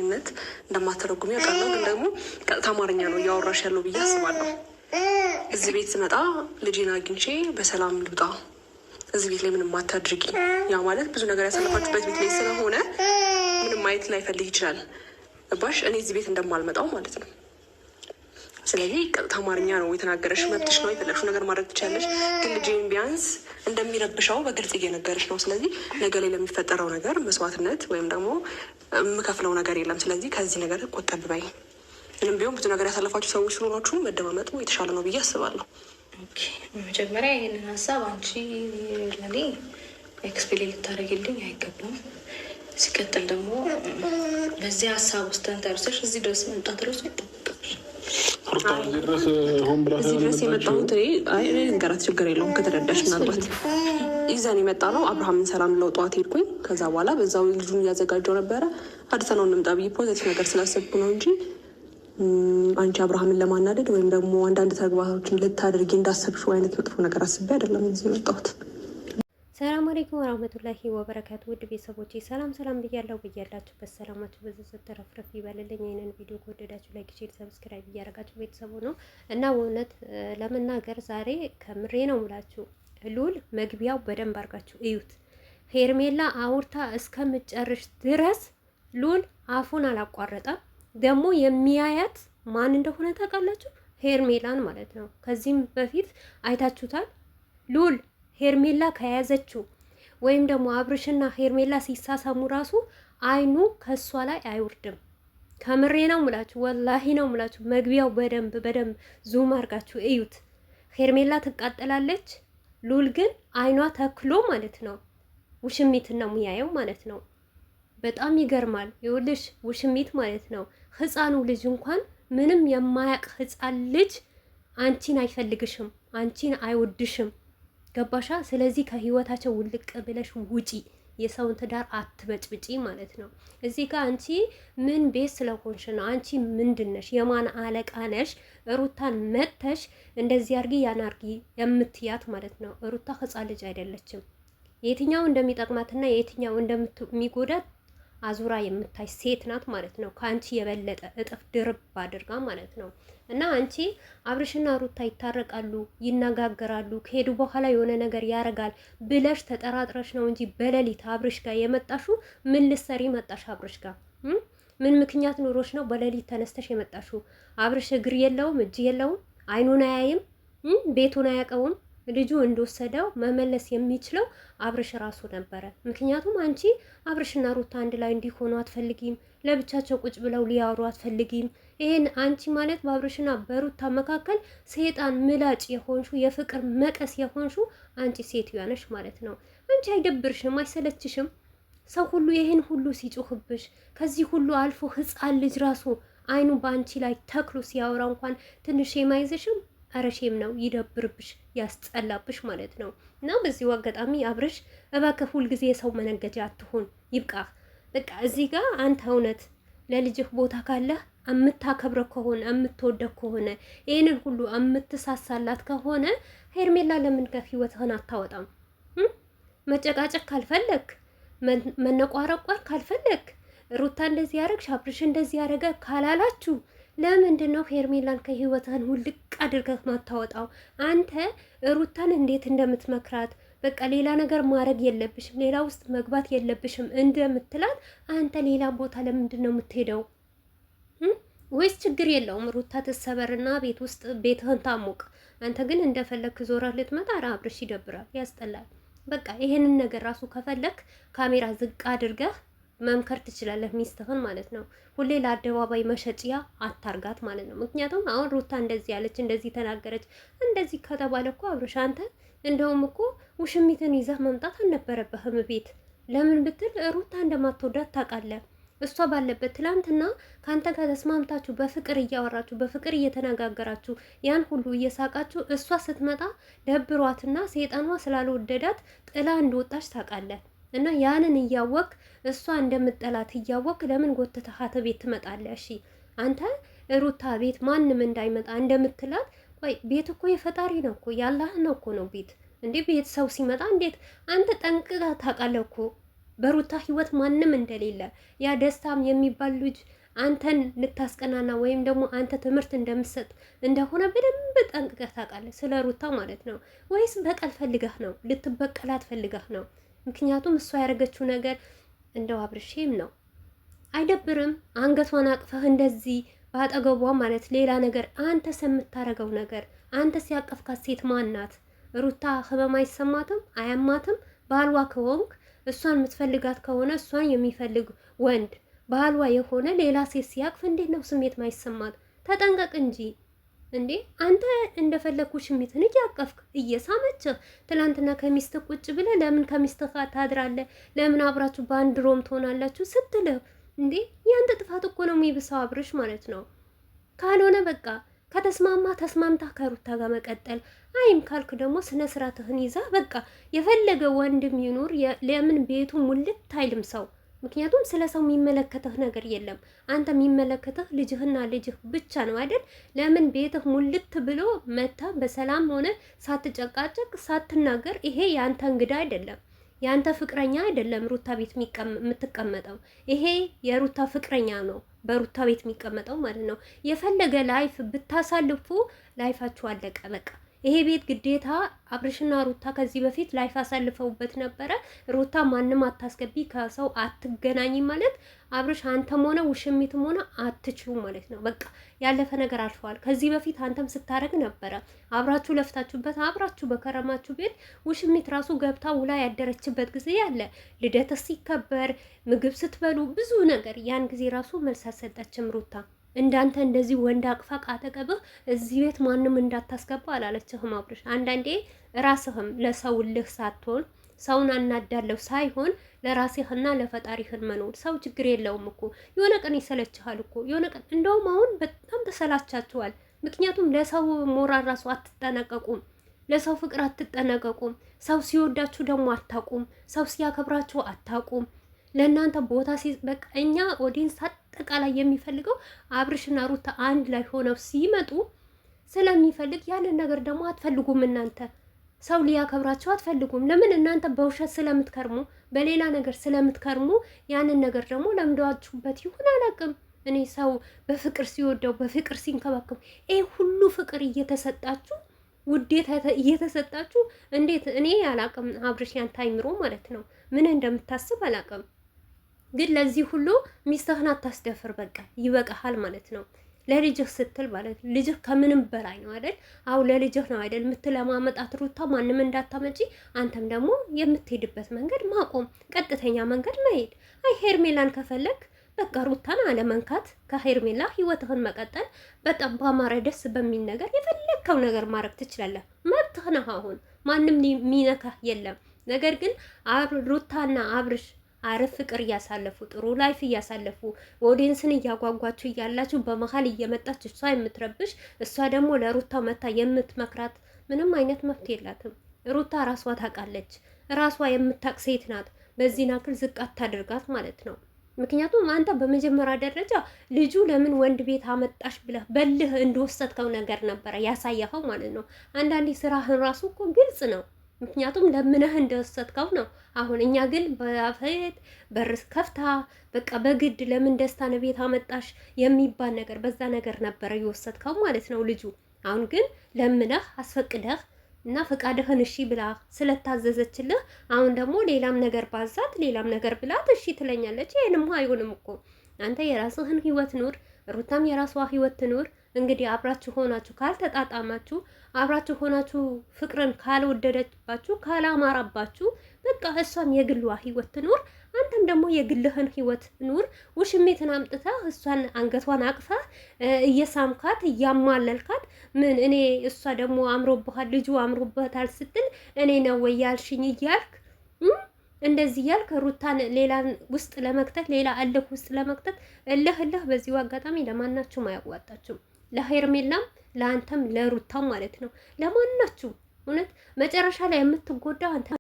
ነት እንደማተረጉም ያውቃለሁ። ግን ደግሞ ቀጥታ አማርኛ ነው እያወራሽ ያለው ብዬ አስባለሁ። እዚህ ቤት ስመጣ ልጄን አግኝቼ በሰላም ልውጣ፣ እዚህ ቤት ላይ ምንም አታድርጊ። ያ ማለት ብዙ ነገር ያሳለፋችሁበት ቤት ላይ ስለሆነ ምንም ማየት ላይፈልግ ይችላል። ባሽ እኔ እዚህ ቤት እንደማልመጣው ማለት ነው። ስለዚህ ቀጥታ አማርኛ ነው የተናገረሽ። መብትሽ ነው፣ የፈለግሽው ነገር ማድረግ ትችላለሽ። ግን ልጄን ቢያንስ እንደሚረብሻው በግልጽ እየነገረች ነው። ስለዚህ ነገ ላይ ለሚፈጠረው ነገር መስዋዕትነት ወይም ደግሞ የምከፍለው ነገር የለም። ስለዚህ ከዚህ ነገር ቆጠብ በይ። ምንም ቢሆን ብዙ ነገር ያሳለፋችሁ ሰዎች ስለሆናችሁ መደማመጡ የተሻለ ነው ብዬ አስባለሁ። መጀመሪያ ይህንን ሀሳብ አንቺ ለኔ ኤክስፕሌን ልታደርግልኝ አይገባም። ሲቀጥል ደግሞ በዚህ ሀሳብ ውስጥ ተንተርሰሽ እዚህ ድረስ መምጣት ድረሱ ይጠበቅብሽ። እዚህ ድረስ የመጣሁት እኔ ንገራት፣ ችግር የለውም ከተረዳሽ። ምናልባት ይዘን የመጣ ነው አብርሃምን ሰላም ለውጠዋት ሄድኩኝ። ከዛ በኋላ በዛው ልጁን እያዘጋጀው ነበረ። አድሰነው እንምጣ ብዬ ፖዘቲቭ ነገር ስላሰብኩ ነው እንጂ አንቺ አብርሃምን ለማናደድ ወይም ደግሞ አንዳንድ ተግባሮችን ልታደርጊ እንዳሰብሽው አይነት መጥፎ ነገር አስቤ አይደለም እዚህ የመጣሁት። ሰላም አለይኩም ወራህመቱላሂ ወበረካቱ። ውድ ቤተሰቦቼ ሰላም ብያለሁ። በያላችሁበት ሰላማችሁ በዘዘት ተረፍረፍ ይበልልኝ። ይህንን ቪዲዮ ከወደዳችሁ ላይክ፣ ሼር፣ ሰብስክራይብ እያደረጋችሁ ቤተሰቡ ነው እና እውነት ለመናገር ዛሬ ከምሬ ነው የምላችሁ ሉል መግቢያው በደንብ አድርጋችሁ እዩት። ሄርሜላ አውርታ እስከምጨርሽ ድረስ ሉል አፉን አላቋረጠም። ደግሞ የሚያያት ማን እንደሆነ ታውቃላችሁ? ሄርሜላን ማለት ነው። ከዚህም በፊት አይታችሁታል። ሉል ሄርሜላ ከያዘችው ወይም ደግሞ አብርሽና ሄርሜላ ሲሳሳሙ ራሱ አይኑ ከሷ ላይ አይወርድም። ከምሬ ነው ሙላችሁ፣ ወላሂ ነው ሙላችሁ። መግቢያው በደንብ ዙም አድርጋችሁ እዩት። ሄርሜላ ትቃጠላለች፣ ሉል ግን አይኗ ተክሎ ማለት ነው ውሽሚት ነው የሚያየው ማለት ነው። በጣም ይገርማል። ይኸውልሽ ውሽሚት ማለት ነው ህፃኑ ልጅ እንኳን ምንም የማያቅ ህፃን ልጅ አንቺን አይፈልግሽም፣ አንቺን አይወድሽም። ገባሻ? ስለዚህ ከህይወታቸው ውልቅ ብለሽ ውጪ። የሰውን ትዳር አትበጭብጪ ማለት ነው። እዚህ ጋር አንቺ ምን ቤት ስለሆንሽ ነው? አንቺ ምንድነሽ? የማን አለቃ ነሽ? ሩታን መተሽ እንደዚህ አርጊ ያን አርጊ የምትያት ማለት ነው። ሩታ ህፃን ልጅ አይደለችም። የትኛው እንደሚጠቅማትና የትኛው እንደሚጎዳት አዙራ የምታይ ሴት ናት ማለት ነው። ከአንቺ የበለጠ እጥፍ ድርብ አድርጋ ማለት ነው። እና አንቺ አብርሽና ሩታ ይታረቃሉ፣ ይነጋገራሉ፣ ከሄዱ በኋላ የሆነ ነገር ያረጋል ብለሽ ተጠራጥረሽ ነው እንጂ በሌሊት አብርሽ ጋር የመጣሹ ምን ልትሰሪ መጣሽ? አብርሽ ጋር ምን ምክንያት ኑሮሽ ነው በሌሊት ተነስተሽ የመጣሹ? አብርሽ እግር የለውም፣ እጅ የለውም፣ አይኑን አያይም፣ ቤቱን አያውቀውም። ልጁ እንደወሰደው መመለስ የሚችለው አብርሽ ራሱ ነበረ። ምክንያቱም አንቺ አብርሽና ሩታ አንድ ላይ እንዲሆኑ አትፈልጊም። ለብቻቸው ቁጭ ብለው ሊያወሩ አትፈልጊም። ይሄን አንቺ ማለት በአብርሽና በሩታ መካከል ሰይጣን ምላጭ የሆንሹ የፍቅር መቀስ የሆንሹ አንቺ ሴትዮ ነሽ ማለት ነው። አንቺ አይደብርሽም? አይሰለችሽም? ሰው ሁሉ ይሄን ሁሉ ሲጮህብሽ፣ ከዚህ ሁሉ አልፎ ህፃን ልጅ ራሱ አይኑ በአንቺ ላይ ተክሎ ሲያወራ እንኳን ትንሽ የማይዝሽም? አረሼም ነው፣ ይደብርብሽ፣ ያስጠላብሽ ማለት ነው። እና በዚሁ አጋጣሚ አብርሽ እባክህ ሁልጊዜ የሰው መነገጃ አትሁን፣ ይብቃህ። በቃ እዚህ ጋር አንተ እውነት ለልጅህ ቦታ ካለህ የምታከብረው ከሆነ የምትወደው ከሆነ ይህንን ሁሉ የምትሳሳላት ከሆነ ሄርሜላ ለምን ከህይወትህን አታወጣም? መጨቃጨቅ ካልፈለግ፣ መነቋረቋር ካልፈለግ፣ ሩታ እንደዚህ ያደረግሽ አብርሽ እንደዚህ ያደረገ ካላላችሁ ለምንድን ነው ሄርሜላን ከህይወትህን ውልቅ አድርገህ ማታወጣው? አንተ ሩታን እንዴት እንደምትመክራት በቃ ሌላ ነገር ማድረግ የለብሽም፣ ሌላ ውስጥ መግባት የለብሽም እንደምትላት አንተ ሌላ ቦታ ለምንድን ነው የምትሄደው? ወይስ ችግር የለውም ሩታ ትሰበርና ቤት ውስጥ ቤትህን ታሞቅ፣ አንተ ግን እንደፈለክ ዞራ ልትመጣ? አብርሽ ይደብራል፣ ያስጠላል። በቃ ይሄንን ነገር ራሱ ከፈለክ ካሜራ ዝቅ አድርገህ መምከር ትችላለህ ሚስትህን ማለት ነው። ሁሌ ለአደባባይ መሸጪያ አታርጋት ማለት ነው። ምክንያቱም አሁን ሩታ እንደዚህ ያለች እንደዚህ ተናገረች እንደዚህ ከተባለ እኮ አብርሽ አንተ እንደውም እኮ ውሽሚትን ይዘህ መምጣት አልነበረብህም ቤት። ለምን ብትል ሩታ እንደማትወዳት ታውቃለህ። እሷ ባለበት ትላንትና ካንተ ጋር ተስማምታችሁ በፍቅር እያወራችሁ በፍቅር እየተነጋገራችሁ ያን ሁሉ እየሳቃችሁ እሷ ስትመጣ ደብሯትና ሰይጣኗ ስላልወደዳት ጥላ እንደወጣች ታውቃለህ። እና ያንን እያወቅ እሷ እንደምጠላት እያወቅ ለምን ጎትተሃት ቤት ትመጣለህ? እሺ አንተ ሩታ ቤት ማንም እንዳይመጣ እንደምትላት፣ ቆይ ቤት እኮ የፈጣሪ ነው እኮ ያላህ ነው እኮ ነው ቤት እንዴ። ቤት ሰው ሲመጣ እንዴት አንተ ጠንቅቃ ታውቃለህ እኮ በሩታ ህይወት ማንም እንደሌለ ያ ደስታም የሚባል ልጅ አንተን ልታስቀናና ወይም ደግሞ አንተ ትምህርት እንደምትሰጥ እንደሆነ በደንብ ጠንቅቀህ ታውቃለህ፣ ስለ ሩታ ማለት ነው። ወይስ በቀል ፈልገህ ነው? ልትበቀላት ፈልገህ ነው? ምክንያቱም እሷ ያደረገችው ነገር እንደው አብርሽም ነው። አይደብርም? አንገቷን አቅፈህ እንደዚህ ባጠገቧ ማለት ሌላ ነገር አንተስ የምታረገው ነገር አንተስ ያቀፍካት ሴት ማናት? ሩታ ህመም አይሰማትም? አያማትም? ባልዋ ከሆንክ እሷን የምትፈልጋት ከሆነ እሷን የሚፈልግ ወንድ ባልዋ የሆነ ሌላ ሴት ሲያቅፍ እንዴት ነው ስሜት ማይሰማት? ተጠንቀቅ እንጂ እንዴ! አንተ እንደፈለግኩ ሽሚትን እያቀፍክ እየሳመችህ ትላንትና ከሚስትህ ቁጭ ብለህ ለምን ከሚስትህ ጋር ታድራለህ? ለምን አብራችሁ በአንድ ሮም ትሆናላችሁ ስትልህ እንዴ! ያንተ ጥፋት እኮ ነው የሚብሰው አብርሽ ማለት ነው። ካልሆነ በቃ ከተስማማ ተስማምታ ከሩታ ጋር መቀጠል፣ አይም ካልክ ደግሞ ስነ ስርዓትህን ይዛ በቃ የፈለገ ወንድም ይኑር ለምን ቤቱ ሙልት አይልም ሰው። ምክንያቱም ስለ ሰው የሚመለከተህ ነገር የለም። አንተ የሚመለከተህ ልጅህና ልጅህ ብቻ ነው አይደል? ለምን ቤትህ ሙልት ብሎ መታ በሰላም ሆነ ሳትጨቃጨቅ ሳትናገር፣ ይሄ የአንተ እንግዳ አይደለም፣ የአንተ ፍቅረኛ አይደለም ሩታ ቤት የምትቀመጠው። ይሄ የሩታ ፍቅረኛ ነው በሩታ ቤት የሚቀመጠው ማለት ነው። የፈለገ ላይፍ ብታሳልፉ ላይፋችሁ አለቀ በቃ። ይሄ ቤት ግዴታ አብርሽና ሩታ ከዚህ በፊት ላይፍ አሳልፈውበት ነበረ። ሩታ ማንም አታስገቢ ከሰው አትገናኝ ማለት አብርሽ አንተም ሆነ ውሽሚትም ሆነ አትችሉ ማለት ነው። በቃ ያለፈ ነገር አልፈዋል። ከዚህ በፊት አንተም ስታረግ ነበረ። አብራችሁ ለፍታችሁበት አብራችሁ በከረማችሁ ቤት ውሽሚት ራሱ ገብታ ውላ ያደረችበት ጊዜ ያለ ልደት ሲከበር ምግብ ስትበሉ ብዙ ነገር ያን ጊዜ ራሱ መልስ አልሰጠችም ሩታ። እንዳንተ እንደዚህ ወንድ አቅፋ አጠገብህ እዚህ ቤት ማንም እንዳታስገባ አላለችህም አብርሽ። አንዳንዴ ራስህም ለሰውልህ ሳትሆን ሰውን አናዳለሁ ሳይሆን ለራስህና ለፈጣሪህን መኖር። ሰው ችግር የለውም እኮ የሆነ ቀን ይሰለችሃል እኮ የሆነ ቀን። እንደውም አሁን በጣም ተሰላቻችኋል። ምክንያቱም ለሰው ሞራል ራሱ አትጠነቀቁም፣ ለሰው ፍቅር አትጠነቀቁም። ሰው ሲወዳችሁ ደግሞ አታቁም፣ ሰው ሲያከብራችሁ አታቁም። ለእናንተ ቦታ በቃ እኛ ኦዲየንስ አጠቃላይ የሚፈልገው አብርሽና ሩታ አንድ ላይ ሆነው ሲመጡ ስለሚፈልግ ያንን ነገር ደግሞ አትፈልጉም። እናንተ ሰው ሊያከብራቸው አትፈልጉም። ለምን? እናንተ በውሸት ስለምትከርሙ፣ በሌላ ነገር ስለምትከርሙ ያንን ነገር ደግሞ ለምደዋችሁበት ይሁን አላውቅም። እኔ ሰው በፍቅር ሲወደው በፍቅር ሲንከባከቡ ይሄ ሁሉ ፍቅር እየተሰጣችሁ ውዴታ እየተሰጣችሁ እንዴት? እኔ አላውቅም። አብርሽ ያንተ አይምሮ ማለት ነው ምን እንደምታስብ አላውቅም። ግን ለዚህ ሁሉ ሚስትህን አታስደፍር። በቃ ይበቃሃል ማለት ነው። ለልጅህ ስትል ማለት ልጅህ ከምንም በላይ ነው አይደል? አው ለልጅህ ነው አይደል የምትለማመጣት ሩታ፣ ማንም እንዳታመጪ። አንተም ደግሞ የምትሄድበት መንገድ ማቆም፣ ቀጥተኛ መንገድ መሄድ። አይ ሄርሜላን ከፈለግ በቃ ሩታን አለመንካት፣ ከሄርሜላ ህይወትህን መቀጠል፣ በጣም ባማረ ደስ በሚል ነገር የፈለግከው ነገር ማድረግ ትችላለህ። መብትህ ነው። አሁን ማንም የሚነካህ የለም። ነገር ግን ሩታና አብርሽ አረፍ ፍቅር እያሳለፉ ጥሩ ላይፍ እያሳለፉ ኦዲየንስን እያጓጓችሁ እያላችሁ በመሀል እየመጣች እሷ የምትረብሽ እሷ ደግሞ ለሩታ መታ የምትመክራት ምንም አይነት መፍት የላትም። ሩታ ራሷ ታውቃለች። ራሷ የምታውቅ ሴት ናት። በዚህ ናክል ዝቅ አታድርጋት ማለት ነው። ምክንያቱም አንተ በመጀመሪያ ደረጃ ልጁ ለምን ወንድ ቤት አመጣሽ ብለህ በልህ እንደወሰድከው ነገር ነበረ ያሳየኸው ማለት ነው። አንዳንዴ ስራህን ራሱ እኮ ግልጽ ነው። ምክንያቱም ለምነህ እንደወሰድከው ነው። አሁን እኛ ግን በአፈት በርስ ከፍታ በቃ በግድ ለምን ደስታን ቤት አመጣሽ የሚባል ነገር በዛ ነገር ነበረ የወሰድከው ማለት ነው ልጁ። አሁን ግን ለምነህ አስፈቅደህ እና ፈቃድህን እሺ ብላ ስለታዘዘችልህ አሁን ደግሞ ሌላም ነገር ባዛት ሌላም ነገር ብላት እሺ ትለኛለች። ይሄንም አይሆንም እኮ አንተ የራስህን ህይወት ኑር፣ ሩታም የራሷ ህይወት ትኑር። እንግዲህ አብራችሁ ሆናችሁ ካልተጣጣማችሁ፣ አብራችሁ ሆናችሁ ፍቅርን ካልወደደችባችሁ፣ ካላማራባችሁ በቃ እሷም የግሏ ህይወት ትኑር፣ አንተም ደግሞ የግልህን ህይወት ኑር። ውሽሜትን አምጥተህ እሷን አንገቷን አቅፈህ እየሳምካት እያማለልካት ምን እኔ እሷ ደግሞ አምሮብሃል ልጁ አምሮበታል ስትል እኔ ነው ወይ ያልሽኝ እያልክ እንደዚህ ያልክ ሩታን ሌላ ውስጥ ለመክተት ሌላ እልህ ውስጥ ለመክተት እልህ በዚሁ አጋጣሚ ለማናችሁም አያዋጣችሁም። ለሄርሜላም ለአንተም ለሩታም ማለት ነው። ለማናችሁ እውነት መጨረሻ ላይ የምትጎዳው አንተ